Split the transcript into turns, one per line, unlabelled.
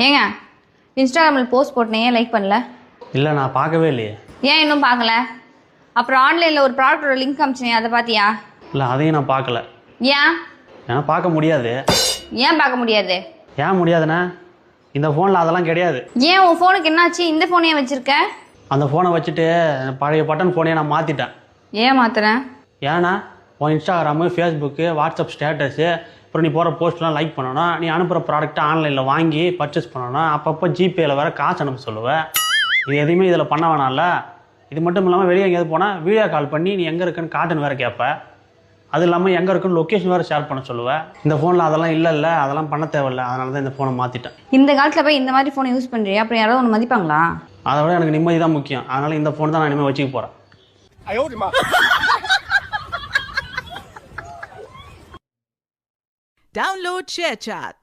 ஏங்க இன்ஸ்டாகிராமில் போஸ்ட் போட்டேன், ஏன் லைக் பண்ணல?
இல்லை நான் பார்க்கவே இல்லையே.
ஏன் இன்னும் பார்க்கல? அப்புறம் ஆன்லைனில் ஒரு ப்ராடக்டோட லிங்க் அமிச்சினே, அதை பார்த்தியா?
இல்லை அதையும் நான் பார்க்கல.
ஏன்?
ஏன்னா பார்க்க முடியாது.
ஏன் பார்க்க முடியாது?
ஏன் முடியாதுண்ணா? இந்த ஃபோனில் அதெல்லாம் கிடையாது.
ஏன் உன் ஃபோனுக்கு என்னாச்சு? இந்த ஃபோனையே வச்சுருக்க?
அந்த ஃபோனை வச்சுட்டு பழைய பட்டன் ஃபோனையே நான் மாற்றிட்டேன்.
ஏன் மாத்துறேன்?
ஏன்னா உன் இன்ஸ்டாகிராமு, ஃபேஸ்புக்கு, வாட்ஸ்அப் ஸ்டேட்டஸு, அப்புறம் நீ போகிற போஸ்ட்லாம் லைக் பண்ணணும், நீ அனுப்புகிற ப்ராடக்ட்டை ஆன்லைனில் வாங்கி பர்ச்சேஸ் பண்ணணும், அப்பப்போ ஜிபேயில் வேறு காசு அனுப்ப சொல்லுவேன். இது எதுவுமே இதில் பண்ண வேணாம்ல. இது மட்டும் இல்லாமல் வெளியே எங்கேயாவது போனால் வீடியோ கால் பண்ணி நீ எங்கே இருக்குன்னு காட்டுன்னு வேறு கேட்ப. அது இல்லாமல் எங்கே இருக்குன்னு லொக்கேஷன் வேறு ஷேர் பண்ண சொல்லுவேன். இந்த ஃபோனில் அதெல்லாம் இல்லை, அதெல்லாம் பண்ண தேவையில்லை. அதனால தான் இந்த ஃபோனை மாற்றிட்டேன்.
இந்த காலத்தில் போய் இந்த மாதிரி ஃபோனை யூஸ் பண்ணுறியா? அப்புறம் யாராவது ஒன்று மதிப்பாங்களா?
அதை விட எனக்கு நிம்மதி தான் முக்கியம். அதனால் இந்த ஃபோன் தான் நான் இனிமேல் வச்சுக்க போகிறேன்.
Download ShareChat.